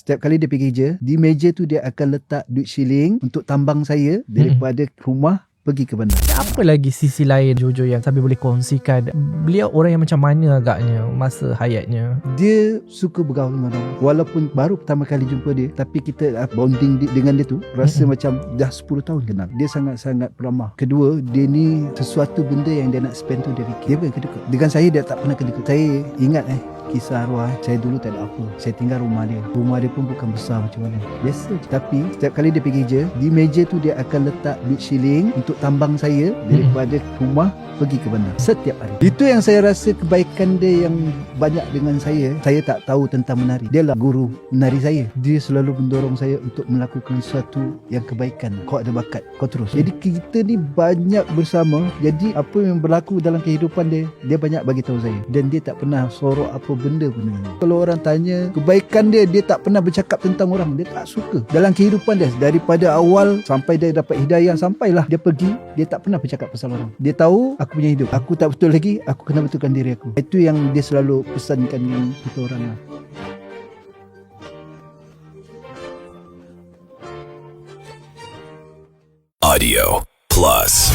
Setiap kali dia pergi kerja, di meja tu dia akan letak duit shilling untuk tambang saya daripada rumah pergi ke bandar. Apa lagi sisi lain Jojo yang Sabi boleh kongsikan? Beliau orang yang macam mana agaknya masa hayatnya? Dia suka bergaul dengan orang. Walaupun baru pertama kali jumpa dia, tapi kita bonding dengan dia tu rasa macam dah 10 tahun kenal. Dia sangat-sangat peramah. Kedua, dia ni sesuatu benda yang dia nak spend tu dia fikir. Dia bukan kedekut. Dengan saya dia tak pernah kedekut. Saya ingat kisah arwah saya dulu tak ada apa. Saya tinggal rumah dia. Rumah dia pun bukan besar macam mana. Biasa. Tapi setiap kali dia pergi kerja, di meja tu dia akan letak duit shilling untuk tambang saya daripada rumah pergi ke bandar. Setiap hari. Itu yang saya rasa kebaikan dia yang banyak dengan saya. Saya tak tahu tentang menari. Dia lah guru menari saya. Dia selalu mendorong saya untuk melakukan sesuatu yang kebaikan. Kau ada bakat, kau terus. Jadi kita ni banyak bersama. Jadi apa yang berlaku dalam kehidupan dia, dia banyak bagi tahu saya. Dan dia tak pernah sorok apa benda pun. Kalau orang tanya kebaikan dia, dia tak pernah bercakap tentang orang. Dia tak suka. Dalam kehidupan dia, daripada awal sampai dia dapat hidayah, sampailah dia pergi, dia tak pernah bercakap pasal orang. Dia tahu aku punya hidup, aku tak betul lagi, aku kena betulkan diri aku. Itu yang dia selalu pesankan dengan kita orang lah. Audio Plus.